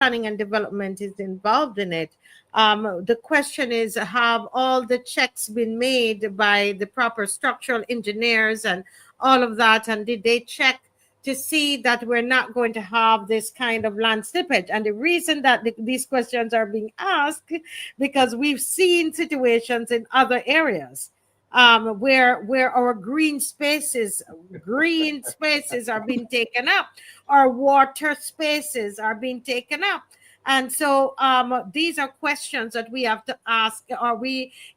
planning and development is involved in it. The question is, have all the checks been made by the proper structural engineers and all of that? And did they check to see that we're not going to have this kind of land slippage? And the reason that these questions are being asked, because we've seen situations in other areas where our green spaces are being taken up, our water spaces are being taken up. And so these are questions that we have to ask.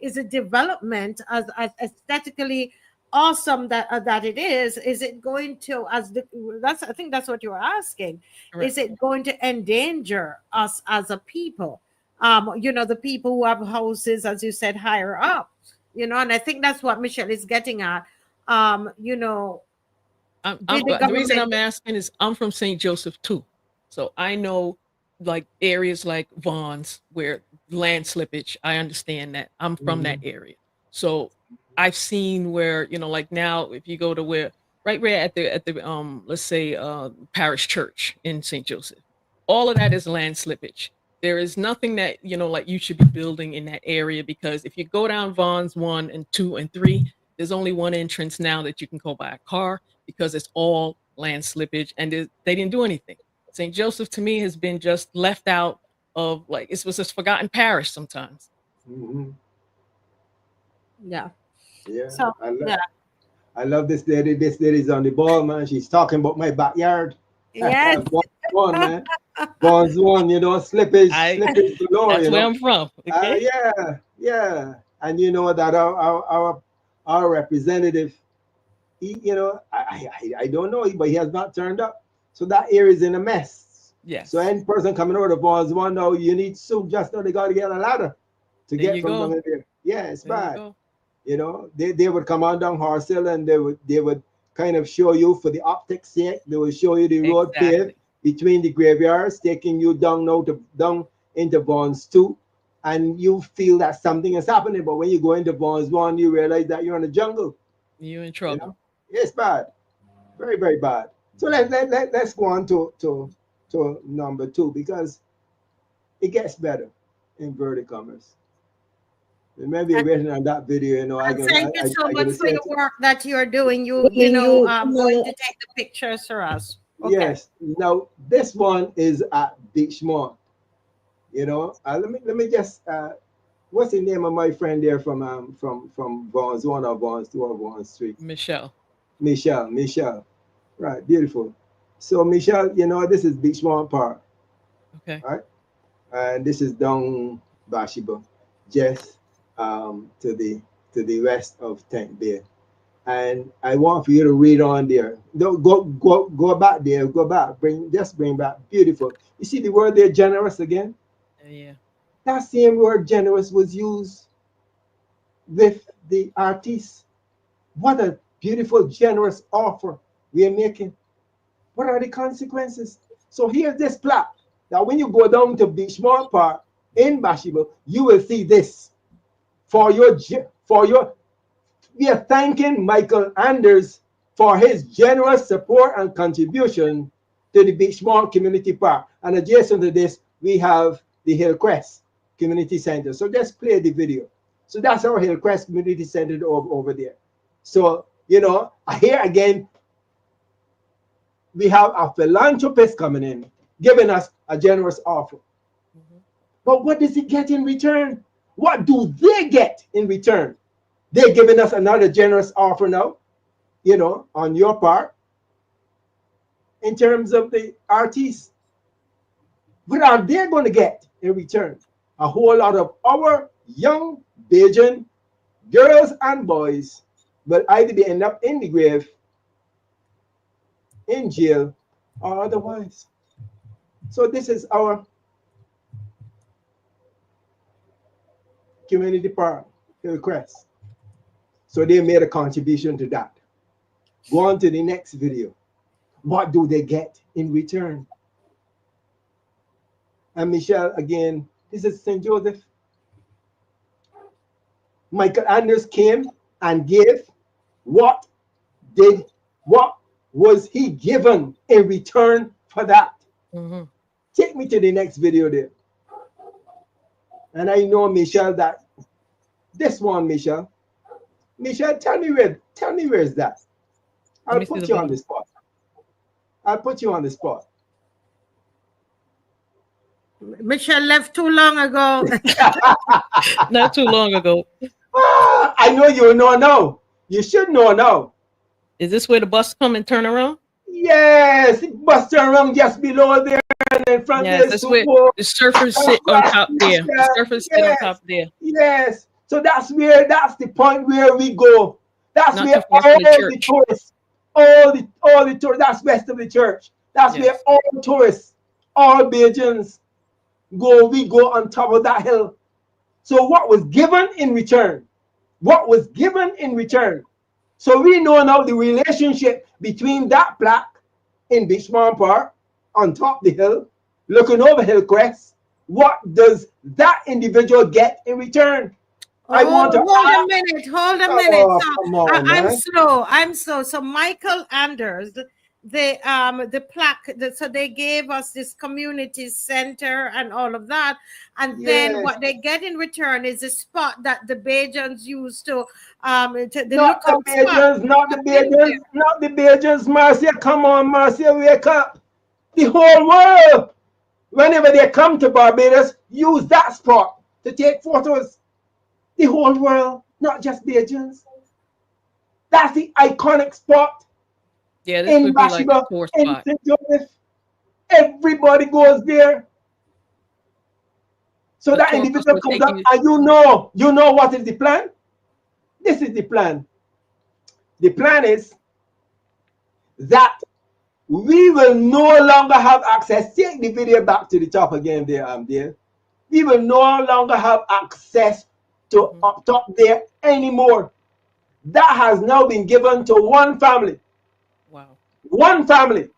Is it development as aesthetically awesome that it is it going to, I think that's what you're asking. Correct. Is it going to endanger us as a people? The people who have houses, as you said, higher up, and I think that's what Michelle is getting at. Did the The reason government? I'm asking is I'm from St. Joseph too, so I know like areas like Vaughn's where land slippage. I understand that. I'm from that Mhm. area, so I've seen where like now if you go to where at the let's say parish church in St. Joseph, all of that is land slippage. There is nothing that like you should be building in that area because if you go down Vaughn's 1 and 2 and 3, there's only one entrance now that you can go by a car because it's all land slippage and they didn't do anything. St. Joseph to me has been just left out of like it was just forgotten parish sometimes. Mhm. Yeah. Yeah, So yeah. I love this lady. This lady's on the ball, man. She's talking about my backyard. Yes. Bonds one, man. Bonds one, I slippage That's where I'm from. Okay. Yeah, yeah. And you know that our representative, I don't know, but he has not turned up. So that area is in a mess. So Yes. any person coming over to Bonds one now, you need soup. Just know they got to get a ladder to There get you from down go. there. Yeah, it's There you bad. go. They would come on down Horse Hill and they would kind of show you for the optics sake. They will show you the road paved Exactly. between the graveyards, taking you down now to down into Bonds two, and you feel that something is happening. But when you go into Bonds one, you realize that you're in the jungle. You're in You trouble. know, it's bad, very very bad. So let's go on to number two because it gets better in inverted commas. Maybe And, waiting on that video, and thank you so I much gotta for say your it. work that you're doing. Going to take the pictures for us. Okay. Yes. Now this one is at Beachmont. Let me just what's the name of my friend there from Vaughn's one or Vaughn's two or Vaughn's three? Michelle. Michelle. Right, beautiful. So Michelle, this is Beachmont Park, Okay. right? And this is down Bashiba, just to the west of Tank Bay. And I want for you to read on there. Go back there. Go back. Bring back. Beautiful. You see the word there, generous again. Yeah. That same word, generous, was used with the artist. What a beautiful, generous offer we are making. What are the consequences? So here's this plaque. Now, when you go down to Beachmont Park in Bashiba, you will see this for your we are thanking Michael Anders for his generous support and contribution to the Beachmont Community Park. And adjacent to this, we have the Hillcrest Community Center. So let's play the video. So that's our Hillcrest Community Center over there. So, here again, we have a philanthropist coming in, giving us a generous offer. Hmm. But what does he get in return? What do they get in return? They're giving us another generous offer now, on your part, in terms of the artists. What are they going to get in return? A whole lot of our young Bajan girls and boys will either be end up in the grave, in jail, or otherwise. So this is our community park request. So they made a contribution to that. Go on to the next video. What do they get in return? And Michelle, again, this is St. Joseph. Michael Anders came and gave what what was he given in return for that? Hmm. Take me to the next video there. And I know, Michelle, that this one, Michelle, tell me where is that? Let I'll me see put the you on video. the spot. I'll put you on the spot. Michelle left too long ago. Not too long ago. I know you know now. You should know now. Is this where the bus come and turn around? Yes, it must turn around just below there, and in front Yes, there is that's where super. the surfers That's sit on right, top there. The Michelle. surfers sit on Yes, top there. yes. So that's the point where we go. That's Not where too far all from the the church. tourists, all the tourists, that's west of the church. That's where Yes. all tourists, all Bajans go. We go on top of that hill. So what was given in return? What was given in return? So we know now the relationship between that plaque in Beachmont Park on top of the hill, looking over Hillcrest. What does that individual get in return? I Oh, want to hold a ask. minute, hold a minute. Oh, So come on, I'm man. slow. I'm slow. So Michael Anders, the plaque, so they gave us this community center and all of that, and then Yes. what they get in return is a spot that the Bajans use to the Not the lookout spot. Bajans, not the I've been Bajans, there. not the Bajans. Marcia, come on, Marcia, wake up. The whole world, whenever they come to Barbados, use that spot to take photos. The whole world, not just Bajans. That's the iconic spot Yeah, this in would be like a Bathsheba, tour in spot. St. Joseph. Everybody goes there. So The that tour bus individual would comes take up you. and you know what is the plan? This is the plan. The plan is that we will no longer have access. Take the video back to the top again there, there. We will no longer have access to Mhm. up top there anymore. That has now been given to one family. Wow. One family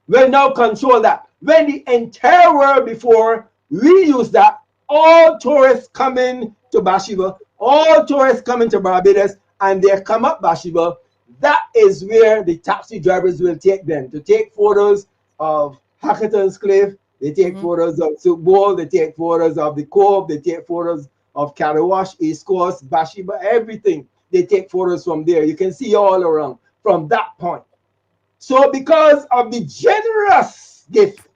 will now control that. When the entire world before we use that, all tourists coming to Bathsheba, all tourists coming to Barbados, and they come up Bathsheba, that is where the taxi drivers will take them to take photos of Hackerton's Cliff, they take Mhm. photos of Soup Bowl, they take photos of the Cove, they take photos of Carawash, East Coast, Bathsheba, everything. They take photos from there. You can see all around from that point. So because of the generous gift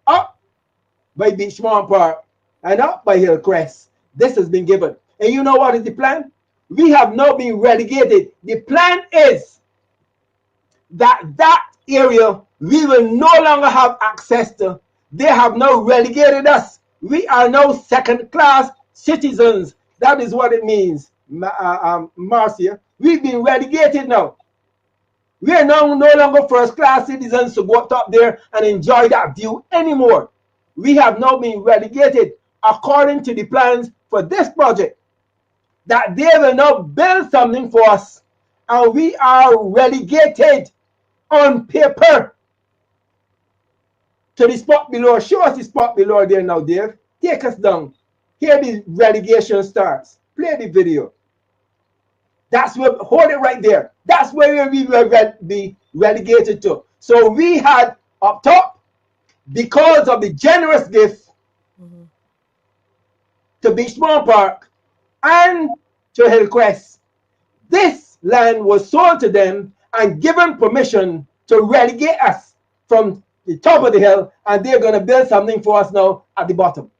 up by Beachmont Park and up by Hillcrest, this has been given. And you know what is the plan? We have now been relegated. The plan is that area we will no longer have access to. They have now relegated us. We are now second class citizens. That is what it means, Marcia. We've been relegated now. We are now no longer first class citizens to go up top there and enjoy that view anymore. We have now been relegated according to the plans for this project that they will now build something for us, and we are relegated on paper to the spot below. Show us the spot below there now, Dave. Take us down. Here the relegation starts. Play the video. That's where, hold it right there. That's where we will be relegated to. So we had up top, because of the generous gift Mhm. to Beachmont Park and to Hillcrest, this land was sold to them and given permission to relegate us from the top of the hill, and they're going to build something for us now at the bottom.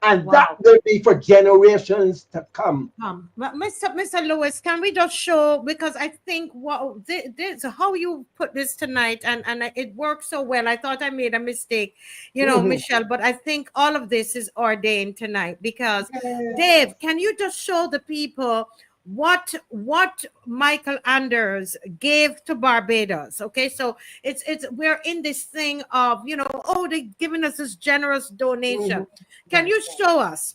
And that Wow. will be for generations to come. But Mr. Lewis, can we just show, because I think what this how you put this tonight, and it works so well. I thought I made a mistake, Mhm. Michelle, but I think all of this is ordained tonight because Yes. Dave, can you just show the people what Michael Anders gave to Barbados? Okay, so it's we're in this thing of oh, they giving us this generous donation. Mhm. Can you show us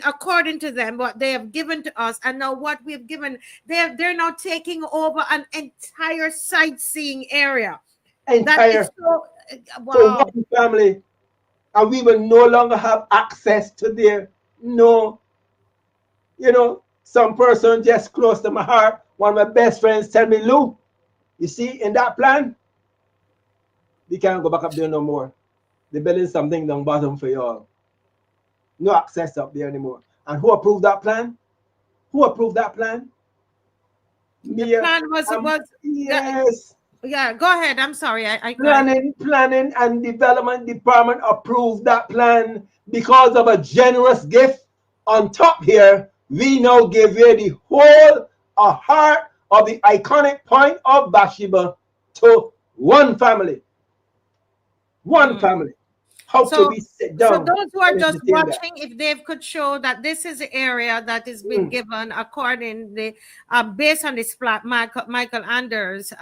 according to them what they have given to us, and now what we've given? They're now taking over an entire sightseeing area that is Entire so for wow. one family, and we will no longer have access to their no. Some person just close to my heart. One of my best friends tell me, Lou, you see, in that plan, We can't go back up there no more. They're building something down bottom for y'all. No access up there anymore. And who approved that plan? Who approved that plan? The Me. plan was yeah, Yes. yeah. Go ahead. I'm sorry. Planning and Development Department approved that plan because of a generous gift. On top here, we now give away the whole a heart of the iconic point of Bathsheba to one family. One family. How could So, we sit so down those who are and just entertain that? watching, if Dave could show that this is the area that has been given according the based on this plot, Michael Anders,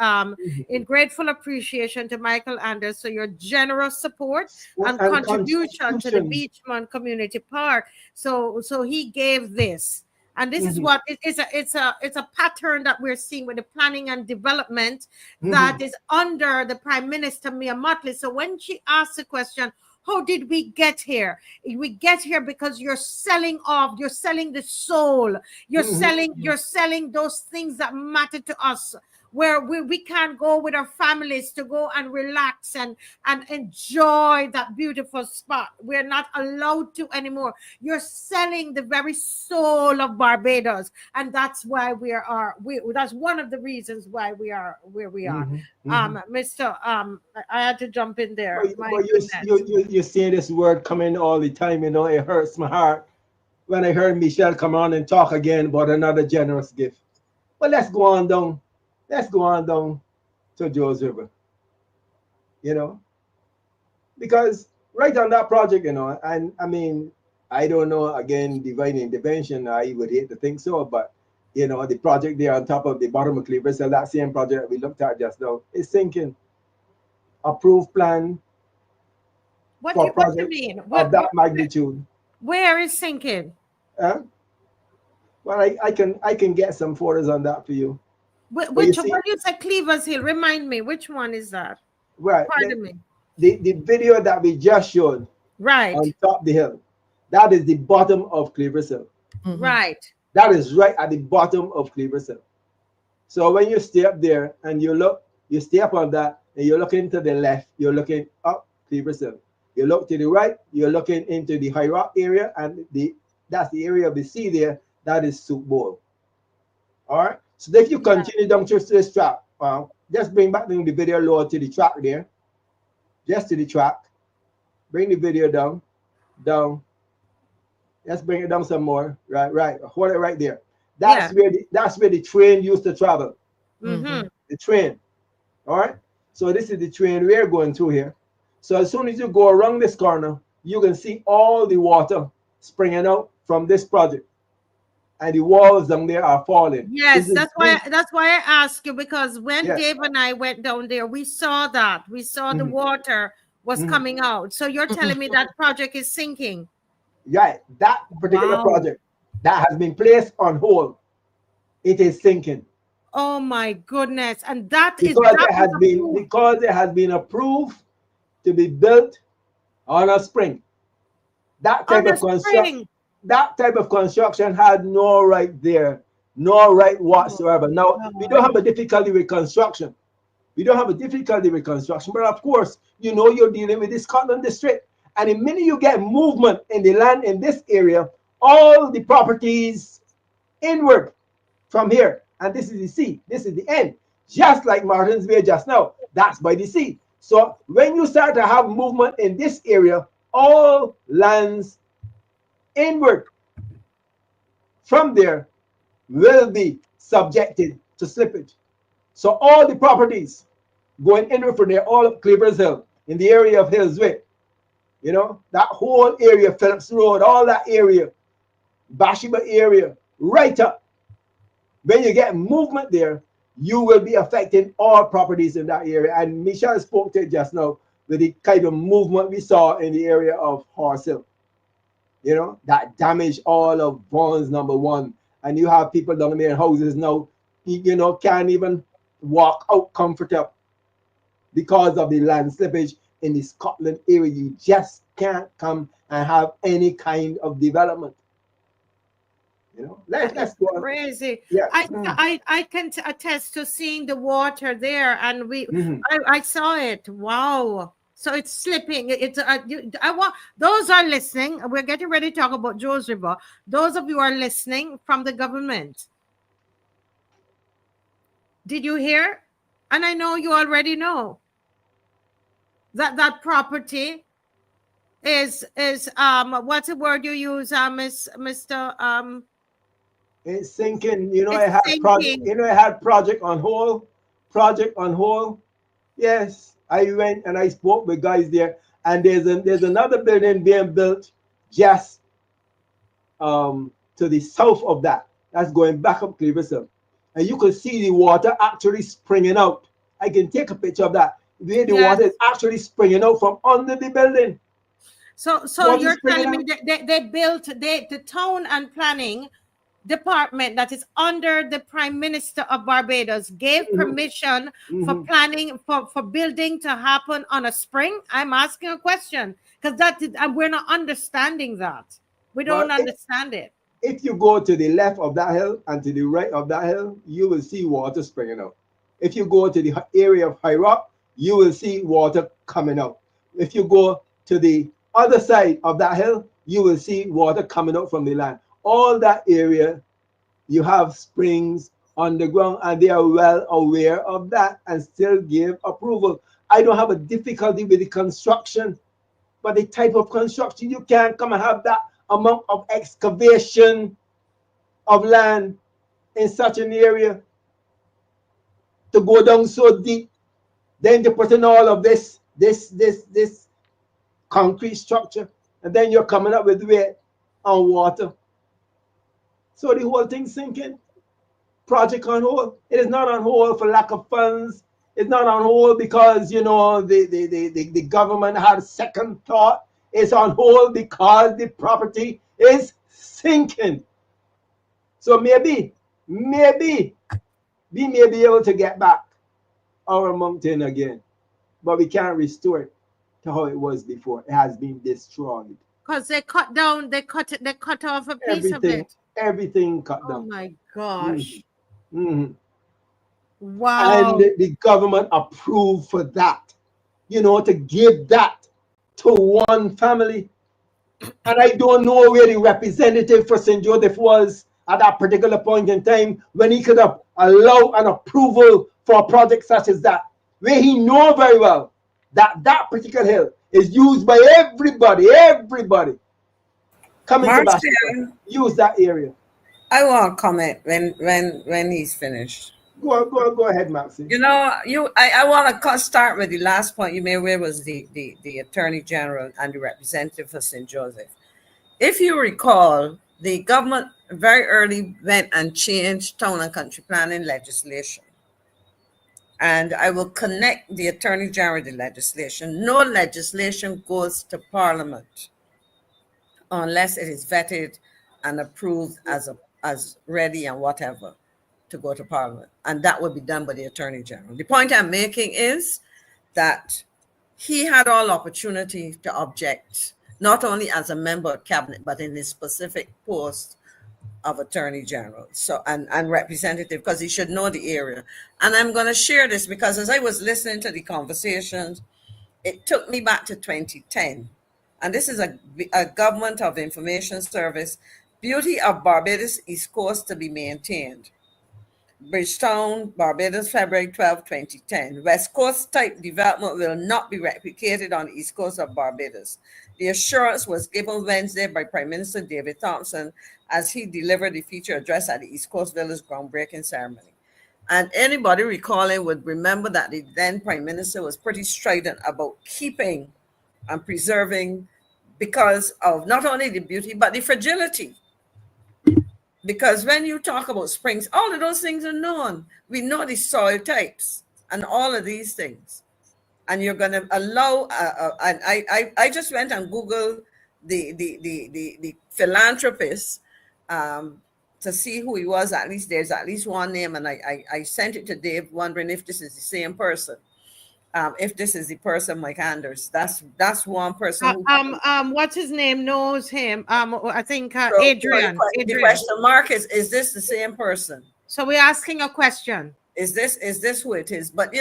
in grateful appreciation to Michael Anders, so your generous support and And contribution to the constitution. Beachmont Community Park. So he gave this. And this is what it's a pattern that we're seeing with the planning and development that is under the Prime Minister Mia Mottley. So when she asked the question, how did we get here? We get here because you're selling off, you're selling the soul, you're selling those things that matter to us, where we can't go with our families to go and relax and enjoy that beautiful spot. We're not allowed to anymore. You're selling the very soul of Barbados, and that's why that's one of the reasons why we are where we are. Mr. I had to jump in there. My But goodness. you see this word coming all the time, you know, it hurts my heart when I heard Michelle come on and talk again about another generous gift. But let's go on down. Let's go on down to Joe's River, you know, because right on that project, you know, and I mean, I don't know, again, divine intervention, I would hate to think so, but you know, the project there on top of the bottom of Cleaver, so that same project that we looked at just now is sinking. Approved plan for What do you project mean? of that magnitude. Where is sinking? Huh? Well, I can get some photos on that for you. But you Which see, when you say Cleavers Hill, remind me, which one is that? right, Pardon me. the video that we just showed Right, on top of the hill, that is the bottom of Cleaver's Hill. right. That is right at the bottom of Cleaver's Hill. So when you stay up there and you look, you stay up on that and you're looking to the left, you're looking up Cleaver's Hill. You look to the right, you're looking into the high rock area, and that's the area of the sea there. That is Soup Bowl. All right. So if you Yeah. continue down to this track, just bring back the video lower to the track there, just to the track. Bring the video down, down. Let's bring it down some more. Right, right. Hold it right there. Yeah. That's where the train used to travel. Mm-hmm. The train. All right. So this is the train we're going through here. So as soon as you go around this corner, you can see all the water springing out from this project, and the walls down there are falling. Yes, that's why I asked you, because when Yeah. Dave and I went down there, we saw that. We saw the water was coming out. So you're telling me that project is sinking. Right. That particular Wow. project that has been placed on hold, it is sinking Oh my goodness. And that was approved because it has been approved to be built on a spring. That on type the of construction, spring. that type of construction had no right there, no right Oh whatsoever. Now we don't God. have a difficulty with construction. We don't have a difficulty with construction, but of course, you know you're dealing with the Scotland district. And the minute you get movement in the land in this area, all the properties inward from here, and this is the sea, this is the end, just like Martins Bay just now, that's by the sea. So when you start to have movement in this area, all lands inward from there will be subjected to slippage. So all the properties going inward from there, all of Cleaver's Hill, in the area of Hillsway, you know, that whole area, Phillips Road, all that area, Bathsheba area, right up. When you get movement there, you will be affecting all properties in that area. And Michelle spoke to it just now with the kind of movement we saw in the area of Horse Hill, you know, that damaged all of Vaughn's number one. And you have people down there in houses now, you know, can't even walk out comfortable because of the land slippage in the Scotland area. You just can't come and have any kind of development. Let's go on. Crazy. Yeah. I can attest to seeing the water there, and Mhm. I saw it. Wow. So it's slipping. It's I want those are listening. We're getting ready to talk about Joe's River. Those of you who are listening from the government. Did you hear? And I know you already know that that property is what's the word you use, Mr. It's sinking. It's It had project. sinking. It had project on hold. Project on hold. Yes, I went and I spoke with guys there, and there's another building being built just to the south of that. That's going back up Cleveland, and you can see the water actually springing out. I can take a picture of that. Where the Yes. water is actually springing out from under the building. So Water you're springing telling me out. that they built the town and planning department that is under the Prime Minister of Barbados gave Mhm, permission for mhm. planning for building to happen on a spring? I'm asking a question because we're not understanding that. We Well, don't understand it. if you go to the left of that hill and to the right of that hill, you will see water springing out. If you go to the area of High Rock, you will see water coming out. If you go to the other side of that hill, you will see water coming out from the land. All that area, you have springs underground, and they are well aware of that and still give approval. I don't have a difficulty with the construction, but the type of construction, you can't come and have that amount of excavation of land in such an area to go down so deep, then to put in all of this concrete structure, and then you're coming up with weight on water. So the whole thing sinking. Project on hold. It is not on hold for lack of funds. It's not on hold because the government had second thought. It's on hold because the property is sinking. So maybe we may be able to get back our mountain again, but we can't restore it to how it was before. It has been destroyed. Because they cut down, they cut off a piece of Everything, it. everything cut Oh down. my Mhm, gosh. mhm. And Wow. the government approved for that, to give that to one family. And I don't know where the representative for St. Joseph was at that particular point in time when he could have allowed an approval for a project such as that, where he know very well that that particular hill is used by everybody coming to Bastrop, Marcia, use that area. I want to comment when he's finished. Go ahead, Maxie. I want to start with the last point you made, where was the Attorney General and the representative for St. Joseph. If you recall, the government very early went and changed town and country planning legislation. And I will connect the Attorney General to the legislation. No legislation goes to Parliament unless it is vetted and approved as ready and whatever to go to Parliament, and that would be done by the Attorney General. The point I'm making is that he had all opportunity to object, not only as a member of cabinet, but in his specific post of Attorney General, and representative, because he should know the area. And I'm going to share this because as I was listening to the conversations, it took me back to 2010. And this is a Government of Information Service, Beauty of Barbados East Coast to be maintained. Bridgetown, Barbados, February 12, 2010. West Coast type development will not be replicated on the East Coast of Barbados. The assurance was given Wednesday by Prime Minister David Thompson as he delivered the feature address at the East Coast Village groundbreaking ceremony. And anybody recalling would remember that the then Prime Minister was pretty strident about keeping and preserving, because of not only the beauty, but the fragility. Because when you talk about springs, all of those things are known. We know the soil types and all of these things. And you're going to allow, and I just went and Googled the philanthropist to see who he was. At least there's at least one name, and I sent it to Dave wondering if this is the same person. if this is the person, Mike Anders. That's one person who. What's his name? Knows him. I think So Adrian. the Adrian. question mark is this the same person? So we're asking a question. Is this who it is? But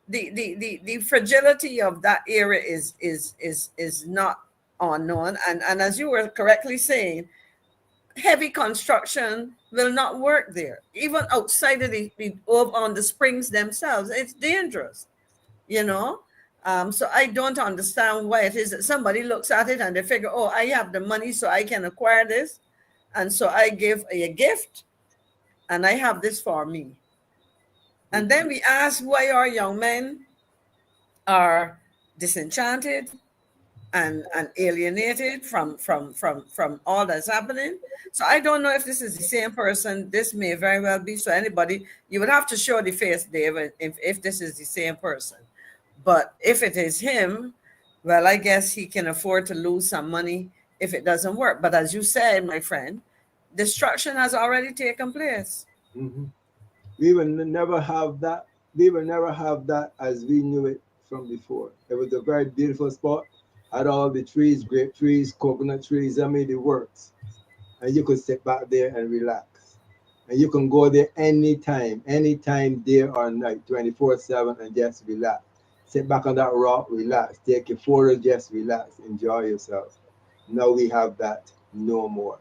the fragility of that area is not unknown. And as you were correctly saying, heavy construction will not work there. Even outside of on the springs themselves, it's dangerous, you know. So I don't understand why it is that somebody looks at it and they figure, oh, I have the money, so I can acquire this, and so I give a gift, and I have this for me. And then we ask why our young men are disenchanted and alienated from all that's happening. So I don't know if this is the same person. This may very well be. So anybody, you would have to show the face, David, if this is the same person. But if it is him, well, I guess he can afford to lose some money if it doesn't work. But as you said, my friend, destruction has already taken place. Mm-hmm. We will never have that. We will never have that as we knew it from before. It was a very beautiful spot. Had all the trees, grape trees, coconut trees. I mean, it works. And you could sit back there and relax. And you can go there anytime, day or night, 24/7, and just relax. Sit back on that rock, relax. Take your photos, just relax. Enjoy yourself. Now we have that no more.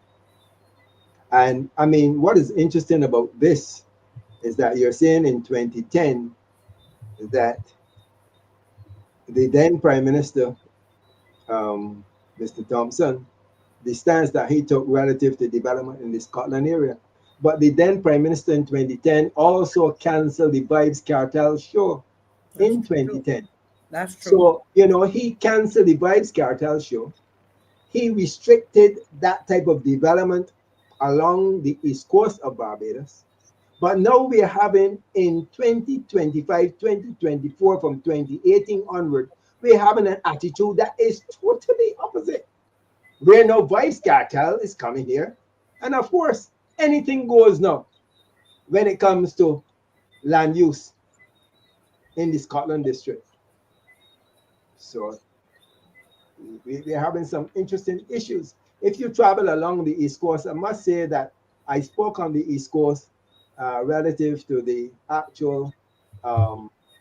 And I mean, what is interesting about this is that you're saying in 2010 that the then Prime Minister, Mr. Thompson, the stance that he took relative to development in the Scotland area. But the then Prime Minister in 2010 also canceled the Vibes Cartel show in 2010. That's true. So, he canceled the Vibes Cartel show. He restricted that type of development along the east coast of Barbados. But now we are having in 2025, 2024, from 2018 onward, we're having an attitude that is totally opposite. Where no vice cartel is coming here. And of course, anything goes now when it comes to land use in the Scotland district. So we're having some interesting issues. If you travel along the East Coast, I must say that I spoke on the East Coast relative to the actual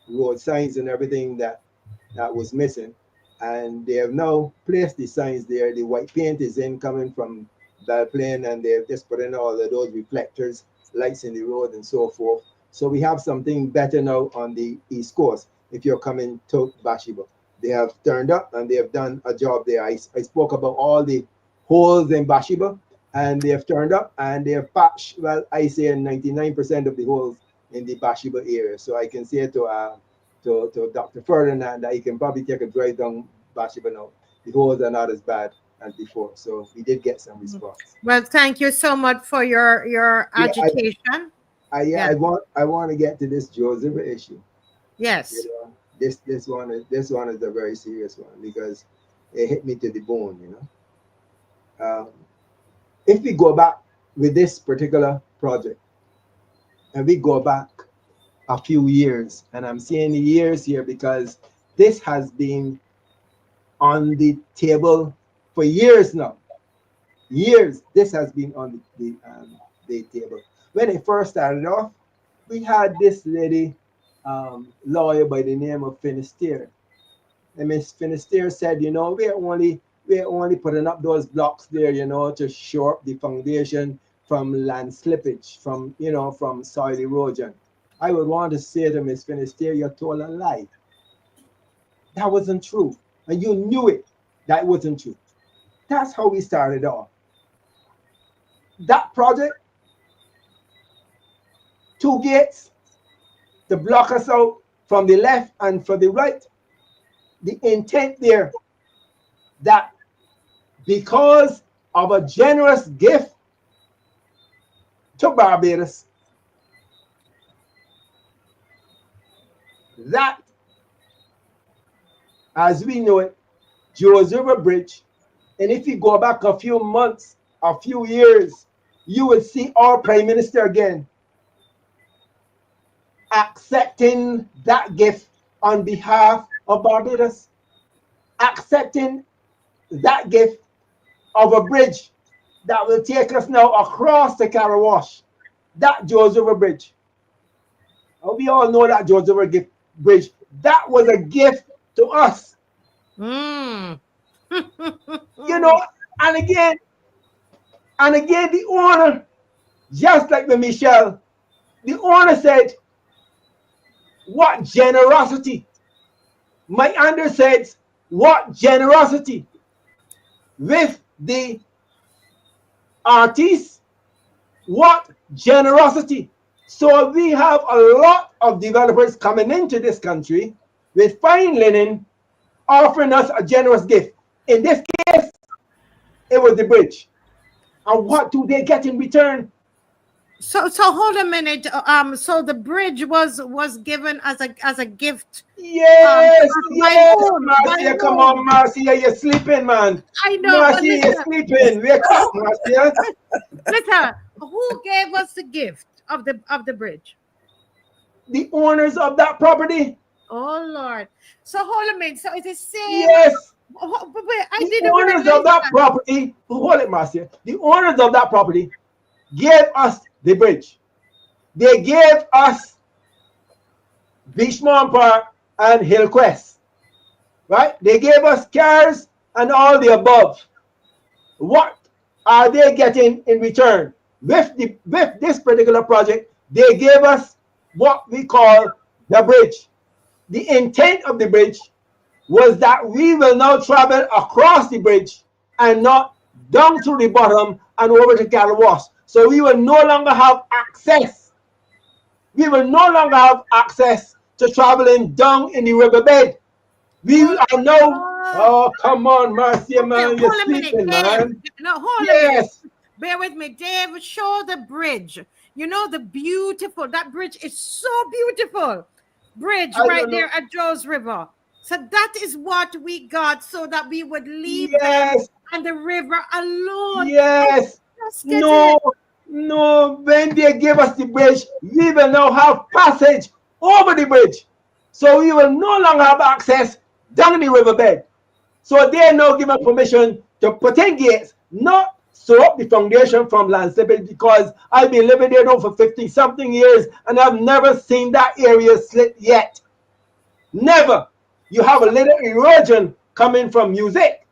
road signs and everything that was missing. And they have now placed the signs there. The white paint is in coming from Belplain, and they've just put in all of those reflectors, lights in the road, and so forth. So we have something better now on the East Coast if you're coming to Bathsheba. They have turned up and they have done a job there. I spoke about all the holes in Bathsheba, and they have turned up and they have patched, well, I say 99% of the holes in the Bathsheba area. So I can say to Dr. Ferdinand that he can probably take a drive down Bathsheba now. The holes are not as bad as before. So we did get some response. Well, thank you so much for your agitation. I want to get to this Joseph issue. Yes. This one is a very serious one because it hit me to the bone. If we go back with this particular project, and we go back a few years, and I'm saying the years here because this has been on the table for years now. Years, this has been on the table. When it first started off, we had this lady lawyer by the name of Finisterre. And Miss Finisterre said, we're only putting up those blocks there, to shore up the foundation from land slippage, from soil erosion. I would want to say to Miss Finisterre, you told a lie. That wasn't true. And you knew it. That wasn't true. That's how we started off. That project, 2 gates to block us out from the left and from the right. The intent there that because of a generous gift to Barbados, that, as we know it, Joe's River Bridge, and if you go back a few months, a few years, you will see our Prime Minister again accepting that gift on behalf of Barbados, accepting that gift of a bridge that will take us now across the Carawash, that George River Bridge. And we all know that George River Bridge, that was a gift to us. Mm. You know, and again, the owner, just like the Michelle, the owner said, what generosity. Mike Anders said, what generosity with the artists, what generosity. So we have a lot of developers coming into this country with fine linen, offering us a generous gift. In this case, it was the bridge. And what do they get in return? So hold a minute. So the bridge was given as a gift. Yes, By yes, whom? By Marcia, come whom? on, Marcia, you're sleeping, man. I know, but Marcia, you're sleeping. Wake up, Marcia. listen, who gave us the gift of the bridge? The owners of that property. Oh Lord. So hold a minute. So it's the same. Yes, But wait, I the didn't owners realize of that that. property. Hold it, Marcia. The owners of that property gave us the bridge. They gave us Beachmont Park and Hillcrest, right? They gave us cars and all the above. What are they getting in return? With this particular project, they gave us what we call the bridge. The intent of the bridge was that we will now travel across the bridge and not down to the bottom and over to Calawash. So we will no longer have access. We will no longer have access to traveling down in the riverbed. We Oh, are now. oh. Oh, come on, Marcia, Okay, man, you're hold a minute, sleeping, Dave. man. No, hold a minute. Yes, Bear with me, Dave. Show the bridge. You know the beautiful. That bridge is so beautiful. Bridge I right don't know. there at Joe's River. So that is what we got, so that we would leave them Yes, and the river alone. I yes. just get No, it. no. When they give us the bridge, we will now have passage over the bridge. So we will no longer have access down the riverbed. So they are now given permission to put in gates, not sew up the foundation from land slippage, because I've been living there now for 50 something years and I've never seen that area slip yet. Never. You have a little erosion coming from music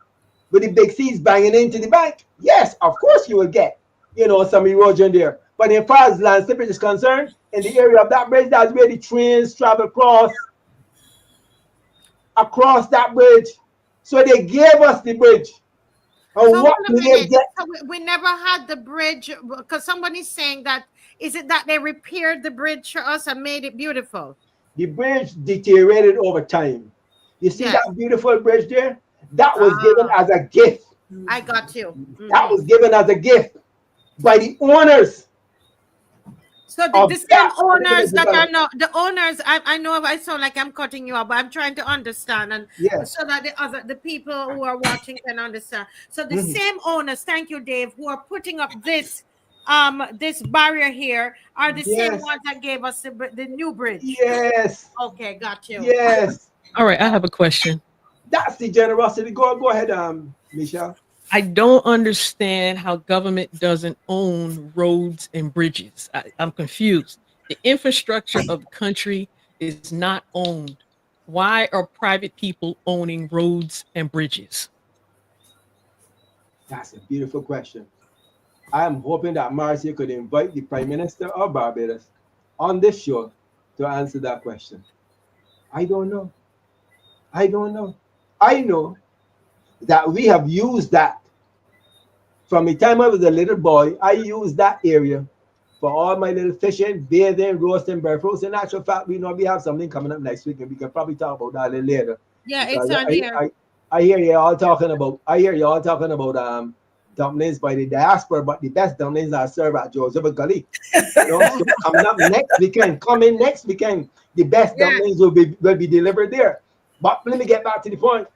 with the big seas banging into the bank. Yes, of course you will get, some erosion there. But as far as land slippage is concerned, in the area of that bridge, that's where the trains travel across that bridge. So they gave us the bridge. So And hold what a do they minute. get? So we never had the bridge, because somebody's saying that, is it that they repaired the bridge for us and made it beautiful? The bridge deteriorated over time. You see Yes. that beautiful bridge there? That was given Ah, as a gift. I got you. That was given as a gift by the owners So the of same that particular owners that are development. not the owners. I know I sound like I'm cutting you off, but I'm trying to understand, and Yes. so that the people who are watching can understand. So the Mhm. same owners, thank you, Dave, who are putting up this barrier here, are the same Yes. ones that gave us the new bridge. Yes. Okay, got you. Yes. All right, I have a question. That's the generosity. Go ahead, Michelle. I don't understand how government doesn't own roads and bridges. I'm confused. The infrastructure of the country is not owned. Why are private people owning roads and bridges? That's a beautiful question. I am hoping that Marcia could invite the Prime Minister of Barbados on this show to answer that question. I don't know. I don't know. I know that we have used that from the time I was a little boy. I used that area for all my little fishing, bathing, roasting, breadfruits. In actual fact, we have something coming up next week, and we can probably talk about that a little later. Yeah, it's Because on here. I hear you all talking about dumplings by the diaspora, but the best dumplings are served at Joseph Gully. So coming up next weekend, the best Yeah. dumplings will be delivered there. But let me get back to the point.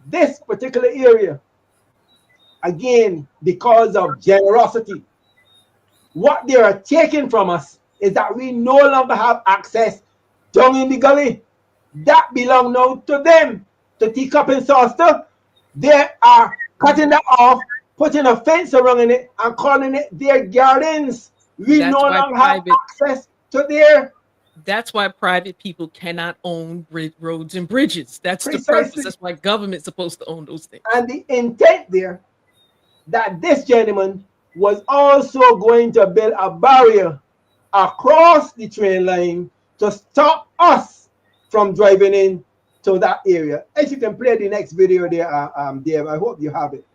This particular area, again, because of generosity, what they are taking from us is that we no longer have access down in the gully. That belong now to them, to Teacup and Saucer. They are cutting that off, putting a fence around it, and calling it their gardens. We no That's why longer have private access to their that's why private people cannot own roads and bridges. That's the purpose. precisely. That's why government's supposed to own those things. And the intent there that this gentleman was also going to build a barrier across the train line to stop us from driving in to that area. If you can play the next video there, Dave, I hope you have it.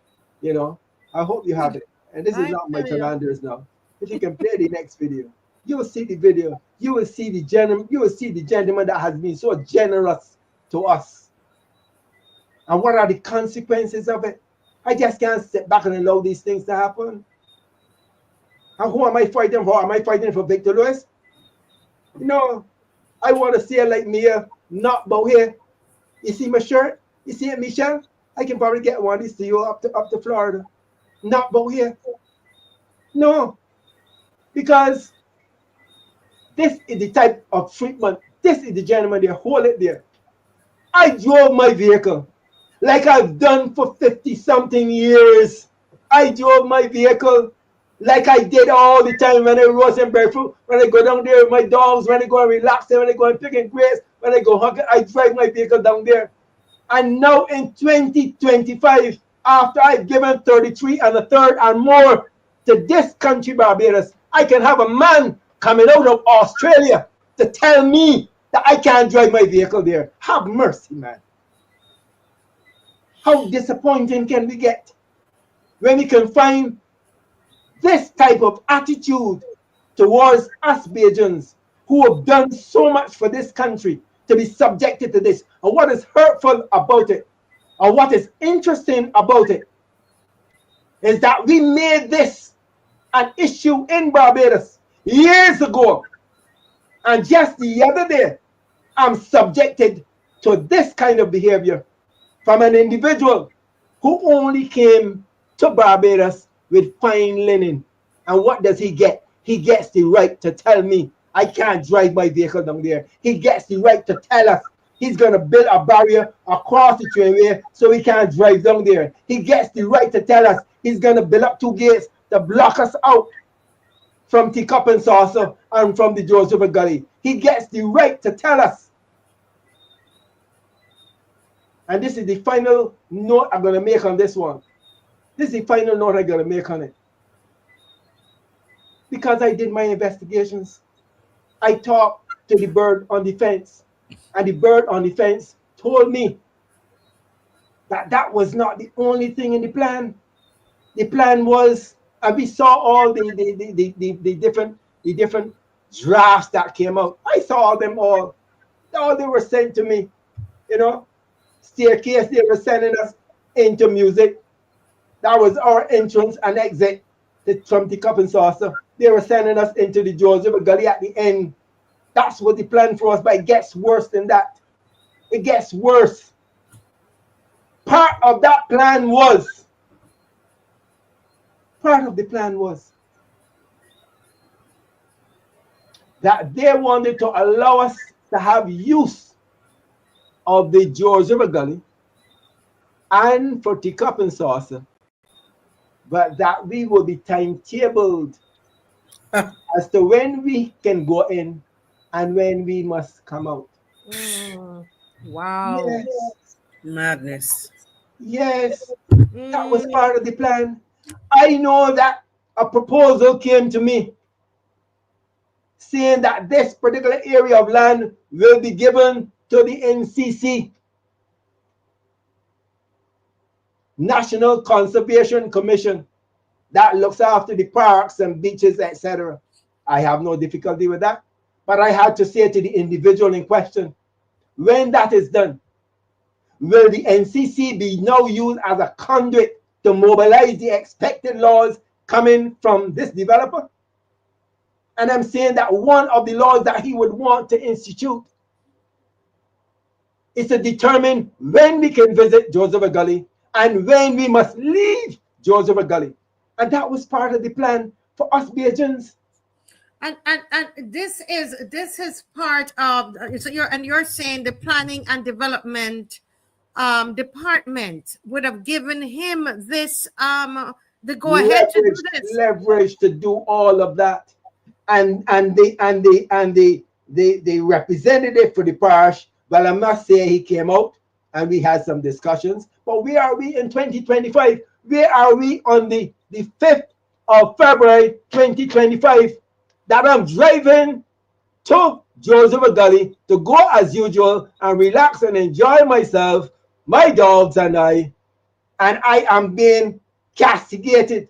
You know, I hope you have it. And this is I not tell Michael you. Anders now. If you can play the next video, you will see the video. You will see the gentleman. You will see the gentleman that has been so generous to us. And what are the consequences of it? I just can't sit back and allow these things to happen. And who am I fighting for? Am I fighting for Victor Lewis? No, I want to see it like me, not about here. You see my shirt? You see it, Michelle? I can probably get one of these to you up to Florida. Not about here. No, because this is the type of treatment. This is the gentleman there. Hold it there. I drove my vehicle like I've done for 50 something years. I drove my vehicle like I did all the time when I was in Barefoot, when I go down there with my dogs, when I go and relax, when I go and picking grapes, when I go hunting, I drive my vehicle down there. And now in 2025, after I've given 33 and a third and more to this country, Barbados, I can have a man coming out of Australia to tell me that I can't drive my vehicle there. Have mercy, man. How disappointing can we get when we can find this type of attitude towards us Bajans who have done so much for this country to be subjected to this? And what is hurtful about it, or what is interesting about it, is that we made this an issue in Barbados years ago. And just the other day, I'm subjected to this kind of behavior from an individual who only came to Barbados with fine linen. And what does he get? He gets the right to tell me I can't drive my vehicle down there. He gets the right to tell us he's going to build a barrier across the trainway so we can't drive down there. He gets the right to tell us he's going to build up 2 gates to block us out from Teacup and Saucer and from the George River Gully. He gets the right to tell us. And this is the final note I'm going to make on this one. This is the final note I'm going to make on it. Because I did my investigations, I talked to the bird on the fence, and the bird on the fence told me that that was not the only thing in the plan. The plan was, and we saw all the different drafts that came out. I saw them all. All they were sent to me, you know. Staircase, they were sending us into music. That was our entrance and exit from Teacup and Saucer. They were sending us into the George River Gully at the end. That's what the plan for us, but it gets worse than that. It gets worse. Part of the plan was that they wanted to allow us to have use of the George River Gully and for Teacup and Saucer, but that we will be timetabled as to when we can go in and when we must come out. Wow. Yes, Madness. yes, that was part of the plan. I know that a proposal came to me saying that this particular area of land will be given to the NCC, National Conservation Commission, that looks after the parks and beaches, etc. I have no difficulty with that. But I had to say to the individual in question, when that is done, will the NCC be now used as a conduit to mobilize the expected laws coming from this developer? And I'm saying that one of the laws that he would want to institute is to determine when we can visit George River Gully and when we must leave George River Gully. And that was part of the plan for us Bajans. And this is part of, so you're saying the planning and development department would have given him this the go ahead to do this. leverage to do all of that. And the representative for the parish, well, I must say he came out and we had some discussions. But where are we in 2025? Where are we on the 5th of February 2025 that I'm driving to Joseph Gully to go as usual and relax and enjoy myself, my dogs and I am being castigated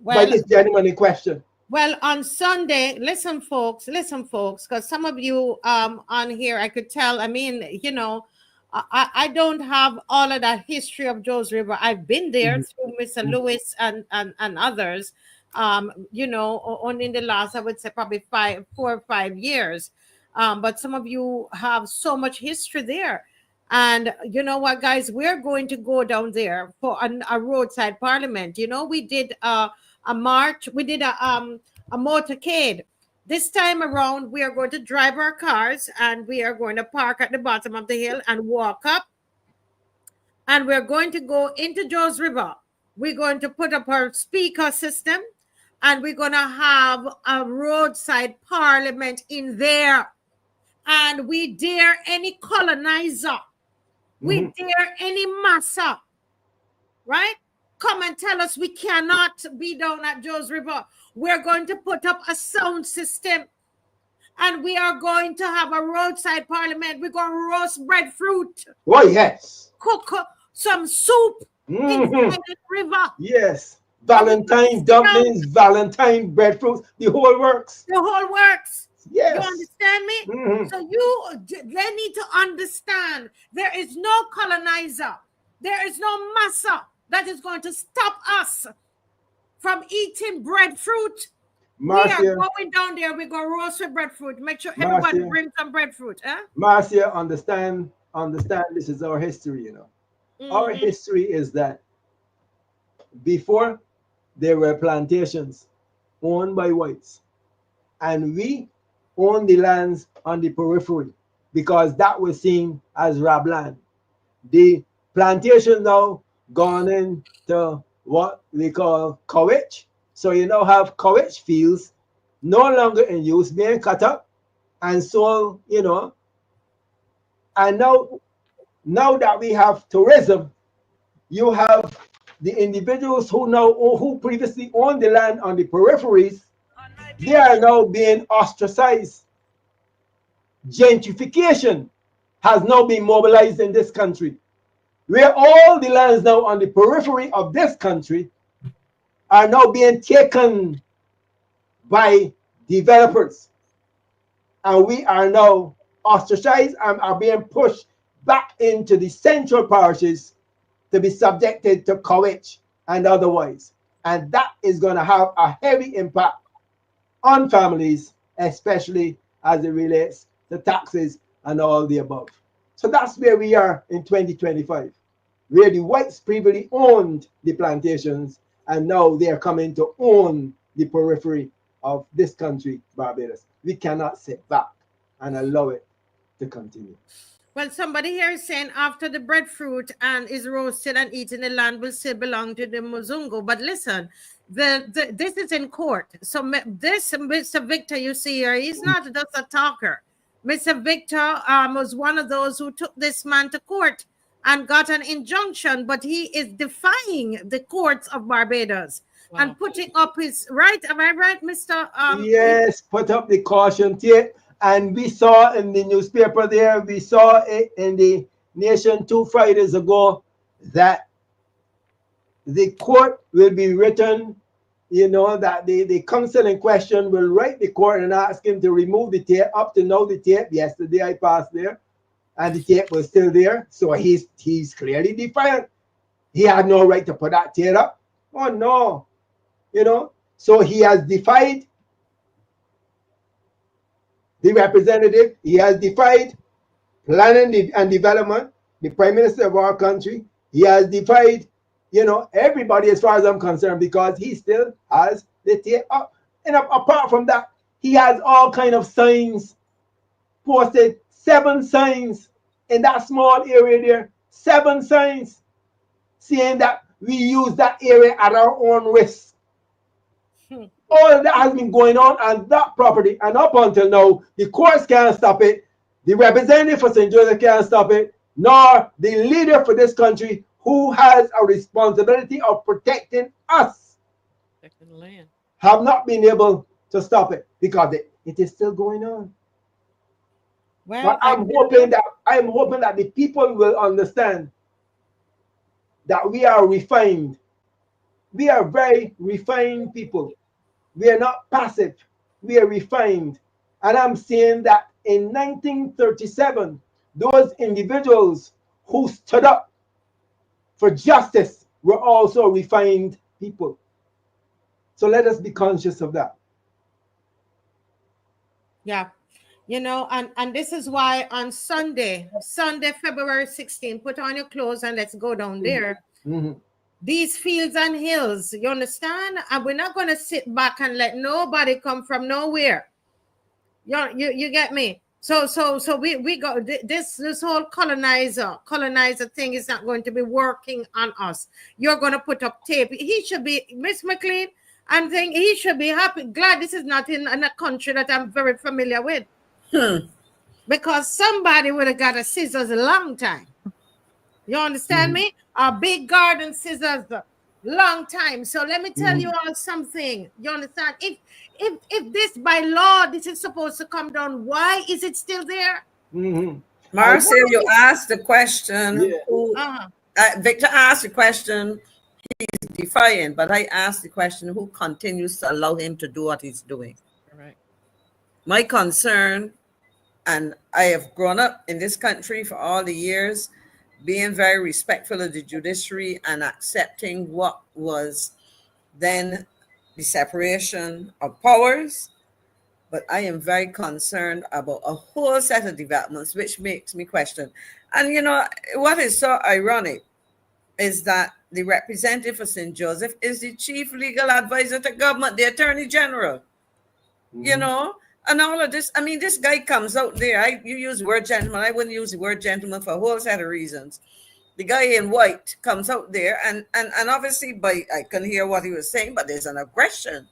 by Well, this gentleman in question. well, on Sunday, listen, folks, because some of you on here, I could tell. I mean, I don't have all of that history of Joe's River. I've been there Mhm. through Mr. Lewis and others. Only in the last, I would say, probably 4 or 5 years. But some of you have so much history there. And you know what, guys, we're going to go down there for a roadside parliament. We did a march. We did a motorcade. This time around, we are going to drive our cars and we are going to park at the bottom of the hill and walk up. And we're going to go into Joe's River. We're going to put up our speaker system and we're going to have a roadside parliament in there. And we dare any colonizer, we dare any massa, right? Come and tell us we cannot be down at Joe's River. We're going to put up a sound system and we are going to have a roadside parliament. We're going to roast breadfruit, Oh, yes. cook some soup inside the river. Yes. Valentine dumplings, Valentine breadfruit, the whole works. The whole works. Yes. You understand me? So they need to understand there is no colonizer. There is no massa that is going to stop us from eating breadfruit. Marcia, We are going down there. We're going to roast with breadfruit. Make sure everybody Marcia, brings some breadfruit. Marcia, understand, this is our history, Our history is that before there were plantations owned by whites, and we owned the lands on the periphery because that was seen as rabland. The plantation now gone into what we call cowage. So you now have cowage fields no longer in use, being cut up and sold, And now that we have tourism, you have the individuals who previously owned the land on the peripheries, they are now being ostracized. Gentrification has now been mobilized in this country, where all the lands now on the periphery of this country are now being taken by developers. And we are now ostracized and are being pushed back into the central parishes to be subjected to college and otherwise. And that is going to have a heavy impact on families, especially as it relates to taxes and all the above. So that's where we are in 2025, where the whites previously owned the plantations and now they are coming to own the periphery of this country, Barbados. We cannot sit back and allow it to continue. Well, somebody here is saying after the breadfruit and is roasted and eaten, the land will still belong to the Muzungu. But listen, this is in court. So this Mr. Victor you see here, he's not just a talker. Mr. Victor was one of those who took this man to court and got an injunction, but he is defying the courts of Barbados and putting up his right. Am I right, Mr. Yes, put up the caution tape. And we saw in the newspaper there, we saw it in the Nation 2 Fridays ago, that the court will be written, that the council in question will write the court and ask him to remove the tape. Up to now, the tape, yesterday I passed there, and the tape was still there. So he's clearly defiant. He had no right to put that tape up. Oh, no. So he has defied the representative, he has defied planning and development, the prime minister of our country. He has defied, everybody as far as I'm concerned, because he still has the tape up. And apart from that, he has all kind of signs posted, 7 signs in that small area there, 7 signs saying that we use that area at our own risk. All of that has been going on that property, and up until now, the courts can't stop it, the representative for St. Joseph can't stop it, nor the leader for this country who has a responsibility of protecting us Protecting the land. have not been able to stop it because it is still going on. Well, But I'm hoping that the people will understand that we are refined. We are very refined people. We are not passive. We are refined. And I'm saying that in 1937, those individuals who stood up for justice were also refined people. So let us be conscious of that. yeah. You know, and this is why on Sunday, February 16th, put on your clothes and let's go down there. Mhm. These fields and hills, you understand? And we're not going to sit back and let nobody come from nowhere. You get me? So we go, this whole colonizer thing is not going to be working on us. You're going to put up tape. He should be, Miss McLean, I'm thinking he should be happy, glad this is not in a country that I'm very familiar with. Because somebody would have got a scissors a long time. You understand me? A big garden scissors, long time. So let me tell you all something. You understand? If this by law, this is supposed to come down, why is it still there? Marcia, you asked the question. Yeah. Who, Victor asked the question. He's defiant, but I asked the question: who continues to allow him to do what he's doing? Right. My concern, and I have grown up in this country for all the years, being very respectful of the judiciary and accepting what was then the separation of powers. But I am very concerned about a whole set of developments, which makes me question. And you know, what is so ironic is that the representative for St. Joseph is the chief legal advisor to government, the attorney general. You know, and all of this. I mean, this guy comes out there. You use the word gentleman. I wouldn't use the word gentleman for a whole set of reasons. The guy in white comes out there, and obviously, I can hear what he was saying, but there's an aggression.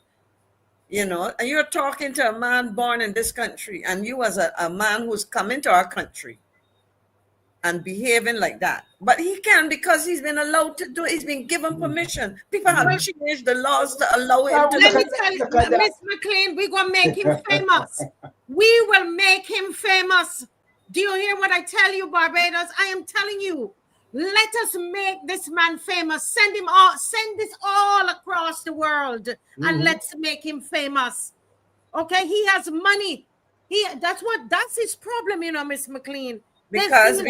You know, and you're talking to a man born in this country, and you as a man who's come into our country and behaving like that. But he can, because he's been allowed to do it. He's been given permission. People have changed the laws to allow him to Let do me tell you, Miss McLean, we're going to make him famous. We will make him famous. Do you hear what I tell you, Barbados? I am telling you. Let us make this man famous. Send this all across the world, and let's make him famous. Okay, he has money. That's his problem, you know, Miss McLean. Because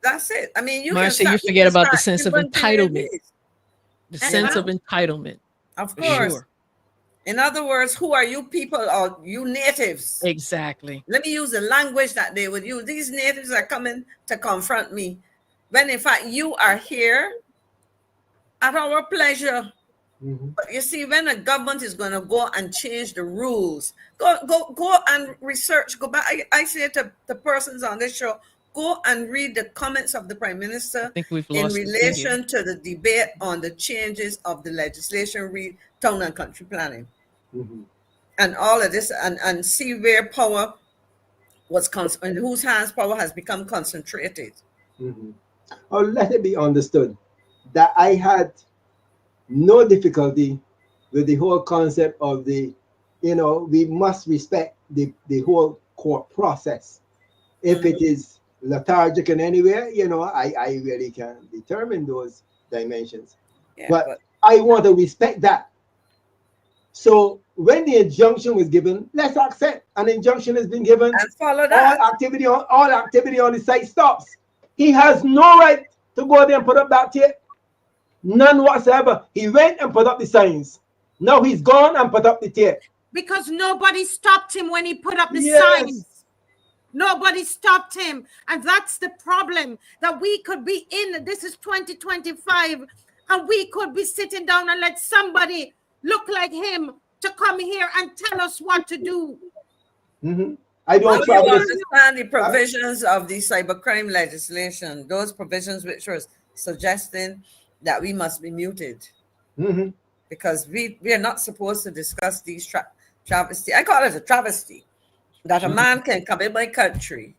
that's it. I mean, Marcia, you forget about the sense of entitlement. The sense of entitlement. Of course. Sure. In other words, who are you people, or you natives? Exactly. Let me use the language that they would use. These natives are coming to confront me, when in fact you are here at our pleasure. But you see, when a government is going to go and change the rules, go and research. Go back. I say to the persons on this show, go and read the comments of the Prime Minister in relation to the debate on the changes of the legislation, read town and country planning, and all of this, and see where power was in whose hands power has become concentrated. Oh, let it be understood that I had no difficulty with the whole concept of we must respect the whole court process. If it is lethargic in anywhere, I really can't determine those dimensions. Yeah, but I want to respect that. So when the injunction was given, let's accept an injunction has been given. And follow that. All activity on the site stops. He has no right to go there and put up that tape. None whatsoever. He went and put up the signs. Now he's gone and put up the tape. Because nobody stopped him when he put up the signs. Nobody stopped him. And that's the problem, that we could be this is 2025, and we could be sitting down and let somebody look like him to come here and tell us what to do. I How don't do you travel. understand the provisions of the cybercrime legislation? Those provisions which was suggesting that we must be muted because we are not supposed to discuss these travesty. I call it a travesty that a man can come in my country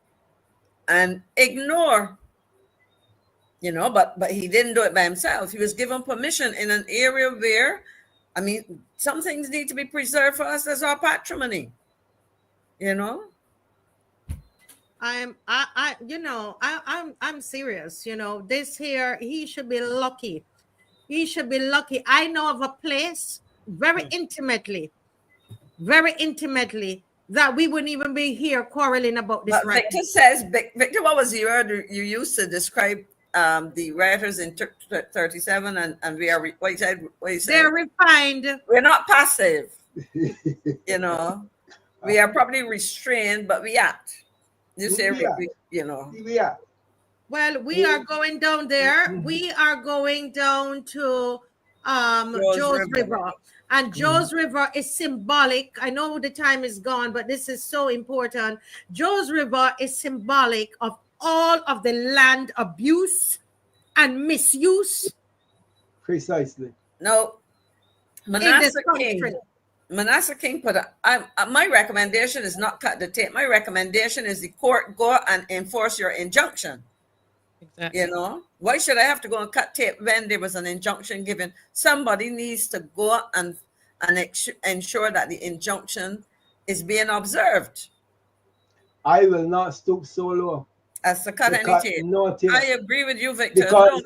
and ignore, but he didn't do it by himself. He was given permission in an area where, I mean, some things need to be preserved for us as our patrimony. I'm serious. This here, he should be lucky. He should be lucky. I know of a place very intimately, that we wouldn't even be here quarreling about this. But right Victor says, Victor, what was the word you used to describe the rioters in 37? And we are, what you said? They're refined. We're not passive. We are probably restrained, but we act. You say, We are. Well, we are going down there. We are going down to Joe's River. And Joe's River is symbolic. I know the time is gone, but this is so important. Joe's River is symbolic of all of the land abuse and misuse. Precisely. No, Manasseh King put my recommendation is not cut the tape. My recommendation is the court go and enforce your injunction. Exactly. Why should I have to go and cut tape when there was an injunction given? Somebody needs to go and ensure that the injunction is being observed. I will not stoop so low as to cut any tape. No tape. I agree with you, Victor. Because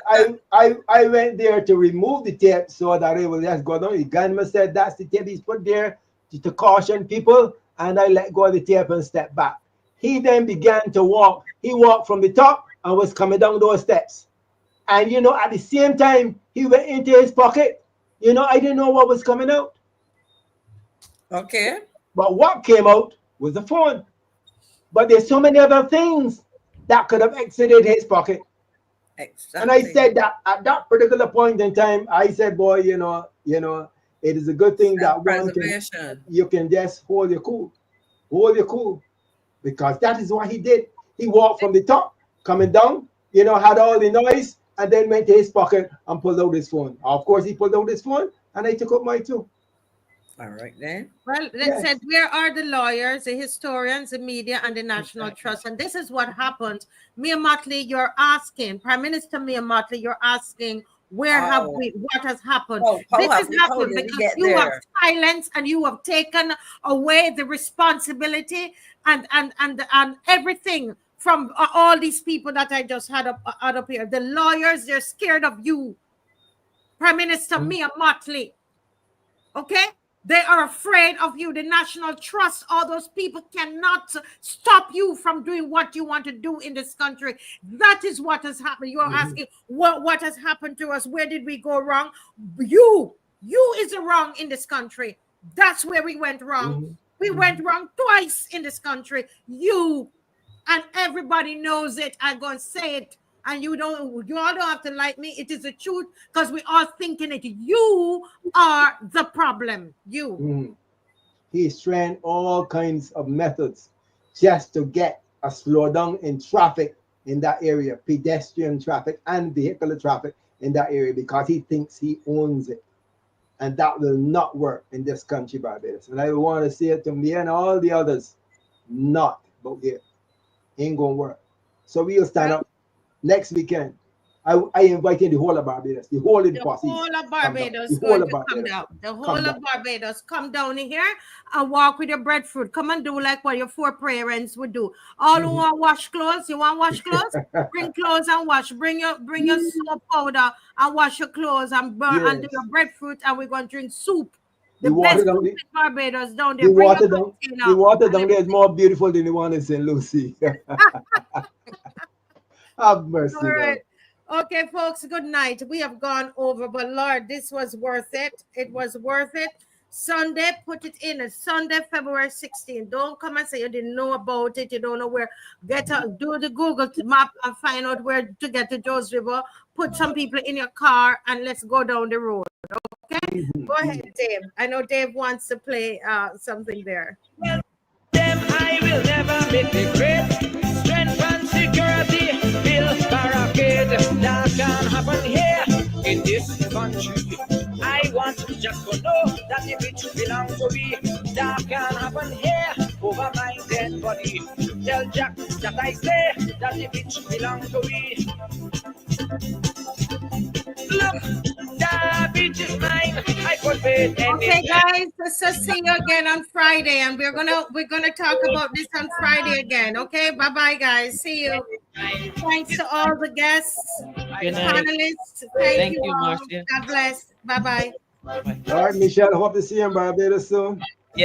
I went there to remove the tape so that it will just go down. The gunman said that's the tape he's put there to caution people, and I let go of the tape and step back. He then began to walk. He walked from the top and was coming down those steps. And at the same time, he went into his pocket. I didn't know what was coming out. Okay. But what came out was the phone. But there's so many other things that could have exited his pocket. Exactly. And I said that at that particular point in time, I said, boy, it is a good thing that you can just hold your cool. Hold your cool. Because that is what he did. He walked from the top, coming down, had all the noise, and then went to his pocket and pulled out his phone. Of course, he pulled out his phone, and I took out mine too. All right, then. Well, let's say, where are the lawyers, the historians, the media, and the National Trust? And this is what happened. Mia Motley, you're asking, Prime Minister Mia Motley, you're asking, what has happened? This has happened because you have silenced and you have taken away the responsibility and everything from all these people that I just had up here. The lawyers, they're scared of you, Prime Minister Mia Motley. Okay? They are afraid of you. The National Trust, all those people cannot stop you from doing what you want to do in this country. That is what has happened. You are asking what has happened to us. Where did we go wrong? You is the wrong in this country. That's where we went wrong. We went wrong twice in this country. You, and everybody knows it. I'm going to say it. And you all don't have to like me. It is the truth because we are thinking it. You are the problem. You. He's trying all kinds of methods just to get a slowdown in traffic in that area, pedestrian traffic and vehicular traffic in that area, because he thinks he owns it. And that will not work in this country, Barbados. And I want to say it to me and all the others, not but here. Ain't going to work. So we'll stand up. Next weekend, I invited the whole of Barbados, the whole of Barbados going to come down. The whole of Barbados come down here and walk with your breadfruit. Come and do like what your four parents would do. All who want wash clothes, you want wash clothes? Bring clothes and wash. Bring your soap powder and wash your clothes and burn and do your breadfruit, and we're going to drink soup. The best soup in Barbados down there. The water down there is more beautiful than the one in St. Lucie. Have mercy. All right. Okay, folks, good night. We have gone over, but Lord, this was worth it. It was worth it. Sunday, put it in. It's Sunday, February 16th. Don't come and say you didn't know about it. You don't know where. Do the Google map and find out where to get to Joe's River. Put some people in your car and let's go down the road. Okay, go ahead, Dave. I know Dave wants to play something there. Them I will never make regret. Strength and security, build barricade. That can happen here in this country. I want just to know that if it belongs to me, that can happen here over my dead body. Tell Jack that I say that if it belongs to me. Look, that bitch is mine. I could pay Okay, guys, so see you again on Friday, and we're gonna talk about this on Friday again. Okay, bye bye, guys. See you. Thanks to all the guests, Good night. panelists. Thank Thank you you, all. Marcia. God bless. Bye bye. All right, Michelle, hope to see you in Barbados soon.